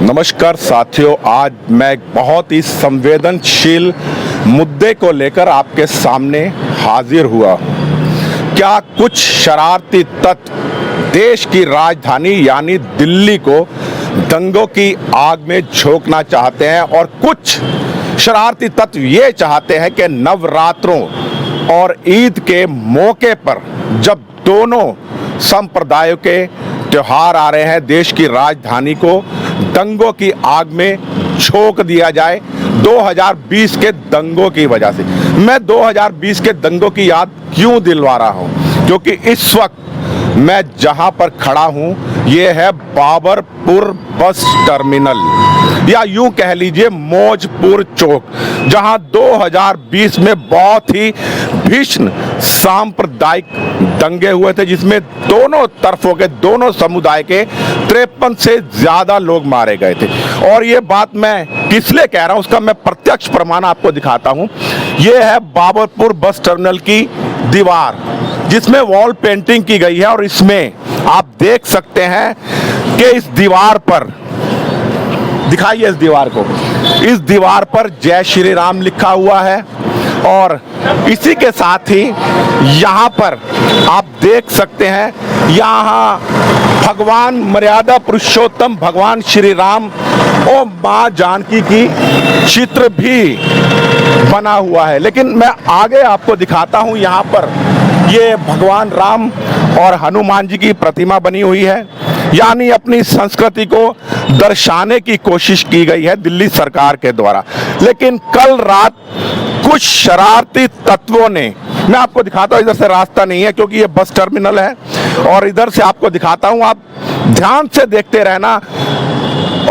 नमस्कार साथियों, आज मैं एक बहुत ही संवेदनशील मुद्दे को लेकर आपके सामने हाजिर हुआ। क्या कुछ शरारती तत्व देश की राजधानी यानी दिल्ली को दंगों की आग में झोंकना चाहते हैं और कुछ शरारती तत्व ये चाहते हैं कि नवरात्रों और ईद के मौके पर जब दोनों संप्रदायों के त्योहार आ रहे हैं, देश की राजधानी को दंगों की आग में झोंक दिया जाए 2020 के दंगों की वजह से। मैं 2020 के दंगों की याद क्यों दिलवा रहा हूं? क्योंकि इस वक्त मैं जहां पर खड़ा हूं ये है बाबरपुर बस टर्मिनल या यूं कह लीजिए मौजपुर चौक, जहां 2020 में बहुत ही भीषण सांप्रदायिक दंगे हुए थे, जिसमें दोनों तरफों के दोनों समुदाय के 53 से ज्यादा लोग मारे गए थे। और ये बात मैं किस लिए कह रहा हूं उसका मैं प्रत्यक्ष प्रमाण आपको दिखाता हूं। ये है बाबरपुर बस टर्मिनल की दीवार जिसमें वॉल पेंटिंग की गई है और इसमें आप देख सकते हैं कि इस दीवार पर, दिखाइए इस दीवार को, इस दीवार पर जय श्री राम लिखा हुआ है। और इसी के साथ ही यहाँ पर आप देख सकते हैं यहाँ भगवान मर्यादा पुरुषोत्तम भगवान श्री राम और माँ जानकी की चित्र भी बना हुआ है। लेकिन मैं आगे आपको दिखाता हूँ, यहाँ पर ये भगवान राम और हनुमान जी की प्रतिमा बनी हुई है, यानी अपनी संस्कृति को दर्शाने की कोशिश की गई है दिल्ली सरकार के द्वारा। लेकिन कल रात कुछ शरारती तत्वों ने, मैं आपको दिखाता हूं, इधर से रास्ता नहीं है क्योंकि ये बस टर्मिनल है, और इधर से आपको दिखाता हूं, आप ध्यान से देखते रहना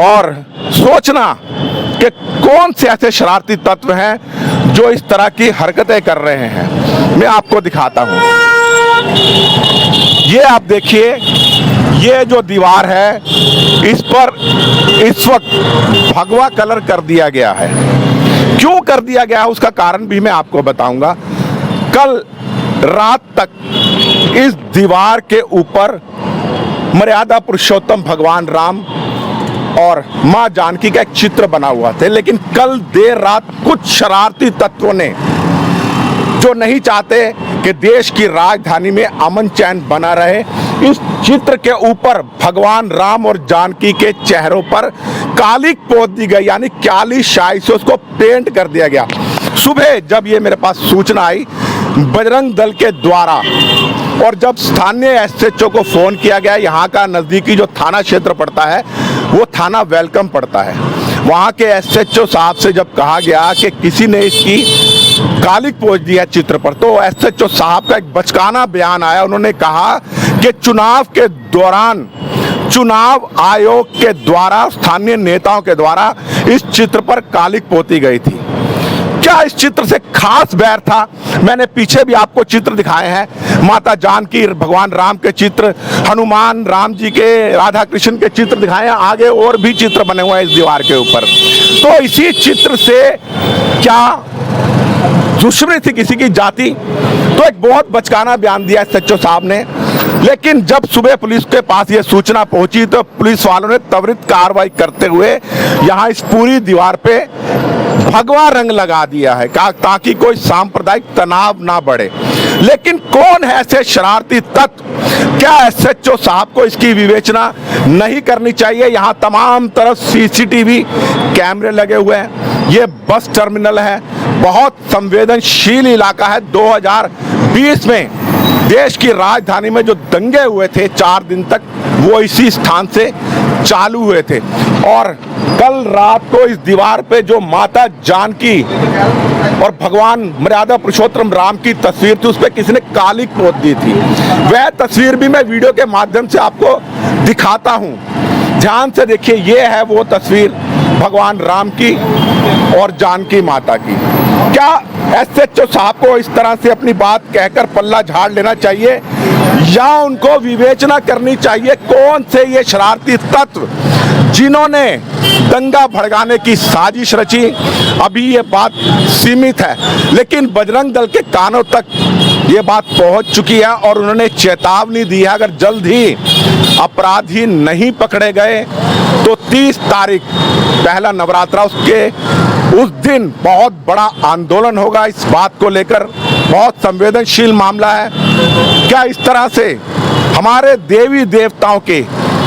और सोचना कि कौन से ऐसे शरारती तत्व हैं जो इस तरह की हरकतें कर रहे हैं। मैं आपको दिखाता हूं, ये आप देखिए, ये जो दीवार है इस पर इस वक्त भगवा कलर कर दिया गया है। क्यों कर दिया गया है उसका कारण भी मैं आपको बताऊंगा। कल रात तक इस दीवार के ऊपर मर्यादा पुरुषोत्तम भगवान राम और मां जानकी का एक चित्र बना हुआ था, लेकिन कल देर रात कुछ शरारती तत्वों ने, जो नहीं चाहते कि देश की राजधानी में अमन चैन बना रहे, इस चित्र के ऊपर भगवान राम और जानकी के चेहरों पर कालिक पोत दी गई, यानी काली शाई से उसको पेंट कर दिया गया। सुबह जब ये मेरे पास सूचना आई बजरंग दल के द्वारा, और जब स्थानीय एसएचओ को फोन किया गया, यहाँ का नजदीकी जो थाना क्षेत्र पड़ता है वो थाना वेलकम पड़ता है, वहाँ के एसएचओ साहब से जब कहा गया कि किसी ने इसकी कालिक पोत दिया चित्र पर, तो एसएचओ साहब का एक बचकाना बयान आया। उन्होंने कहा कि चुनाव के दौरान चुनाव आयोग के द्वारा, स्थानीय नेताओं के द्वारा इस चित्र पर कालिक पोती गई थी। क्या इस चित्र से खास बैर था? मैंने पीछे भी आपको चित्र दिखाए हैं, माता जानकी, भगवान राम के चित्र, हनुमान, राम जी के, राधा कृष्ण के चित्र दिखाए हैं, आगे और भी चित्र बने हुए हैं इस दीवार के ऊपर। तो इसी चित्र से क्या दुश्मनी थी किसी की जाति? तो एक बहुत बचकाना बयान दिया एसएचओ साहब ने। लेकिन जब सुबह पुलिस के पास ये सूचना पहुंची तो पुलिस वालों ने त्वरित कार्रवाई करते हुए यहाँ इस पूरी दीवार पे भगवा रंग लगा दिया है ताकि कोई सांप्रदायिक तनाव ना बढ़े। लेकिन कौन है ऐसे शरारती तत्व? क्या एसएचओ साहब को इसकी विवेचना नहीं करनी चाहिए? यहाँ तमाम तरफ सीसीटीवी कैमरे लगे हुए हैं। ये बस टर्मिनल है, बहुत संवेदनशील इलाका है। 2020 में देश की राजधानी में जो दंगे हुए थे 4 दिन तक, वो इसी स्थान से चालू हुए थे। और कल रात को इस दीवार पे जो माता जानकी और भगवान मर्यादा पुरुषोत्तम राम की तस्वीर थी, उस पे किसी ने कालिक पोत दी थी। वह तस्वीर भी मैं वीडियो के माध्यम से आपको दिखाता हूं, ध्यान से देखिए। ये है वो तस्वीर भगवान राम की और जानकी माता की। क्या एसएचओ साहब को इस तरह से अपनी बात कहकर पल्ला झाड़ लेना चाहिए या उनको विवेचना करनी चाहिए कौन से ये शरारती तत्व जिन्होंने दंगा भड़काने की साजिश रची? अभी ये बात सीमित है, लेकिन बजरंग दल के कानों तक ये बात पहुंच चुकी है और उन्होंने चेतावनी दी है, अगर जल्द ही अपराधी नहीं पकड़े गए तो 30 तारीख पहला नवरात्रा, उसके उस दिन बहुत बड़ा आंदोलन होगा। इस बात को लेकर बहुत संवेदनशील मामला है। क्या इस तरह से हमारे देवी देवताओं के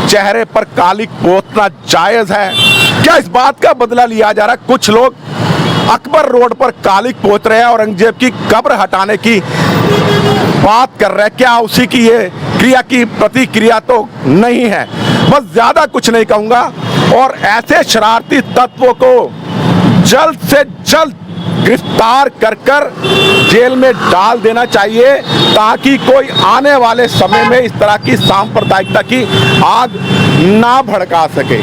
चेहरे पर कालिक पोतना जायज है? क्या इस बात का बदला लिया जा रहा है? कुछ लोग अकबर रोड पर कालिक पोत रहे हैं, औरंगजेब की कब्र हटाने की बात कर रहे हैं। क्या उसी की ये क्रिया की प्रतिक्रिया तो नहीं है? बस ज्यादा कुछ नहीं कहूंगा। और ऐसे शरारती तत्वों को जल्द से जल्द गिरफ्तार कर जेल में डाल देना चाहिए, ताकि कोई आने वाले समय में इस तरह की सांप्रदायिकता की आग ना भड़का सके।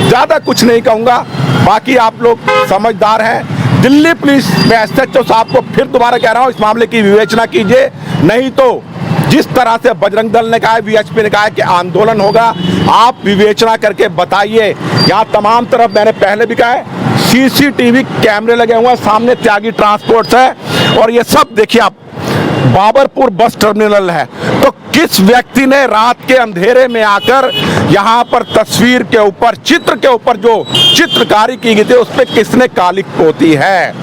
ज्यादा कुछ नहीं कहूंगा, बाकी आप लोग समझदार हैं। दिल्ली पुलिस में एसएचओ साहब को फिर दोबारा कह रहा हूं, इस मामले की विवेचना कीजिए, नहीं तो जिस तरह से बजरंग दल ने कहा है, वीएचपी ने कहा है कि आंदोलन होगा, आप विवेचना करके बताइए। यहाँ तमाम तरफ मैंने पहले भी कहा है, सीसीटीवी कैमरे लगे हुए हैं, सामने त्यागी ट्रांसपोर्ट्स है और ये सब देखिए आप बाबरपुर बस टर्मिनल है। तो किस व्यक्ति ने रात के अंधेरे में आकर यहाँ पर तस्वीर के ऊपर, चित्र के ऊपर जो चित्रकारी की गई थी, उस पर किसने कालिक पोती है?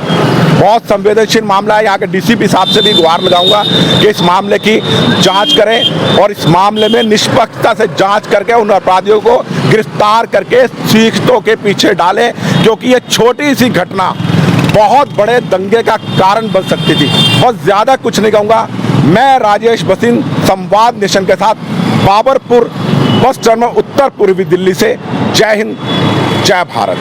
बहुत संवेदनशील मामला है। यहाँ के डीसीपी साहब से भी गुहार लगाऊंगा कि इस मामले की जांच करें और इस मामले में निष्पक्षता से जांच करके उन अपराधियों को गिरफ्तार करके शिकस्तों के पीछे डालें, क्योंकि ये छोटी सी घटना बहुत बड़े दंगे का कारण बन सकती थी। बस ज़्यादा कुछ नहीं कहूँगा। मैं राजेश भसीन, संवाद नेशन के साथ, बाबरपुर बस टर्मिनल, उत्तर पूर्वी दिल्ली से। जय हिंद, जय भारत।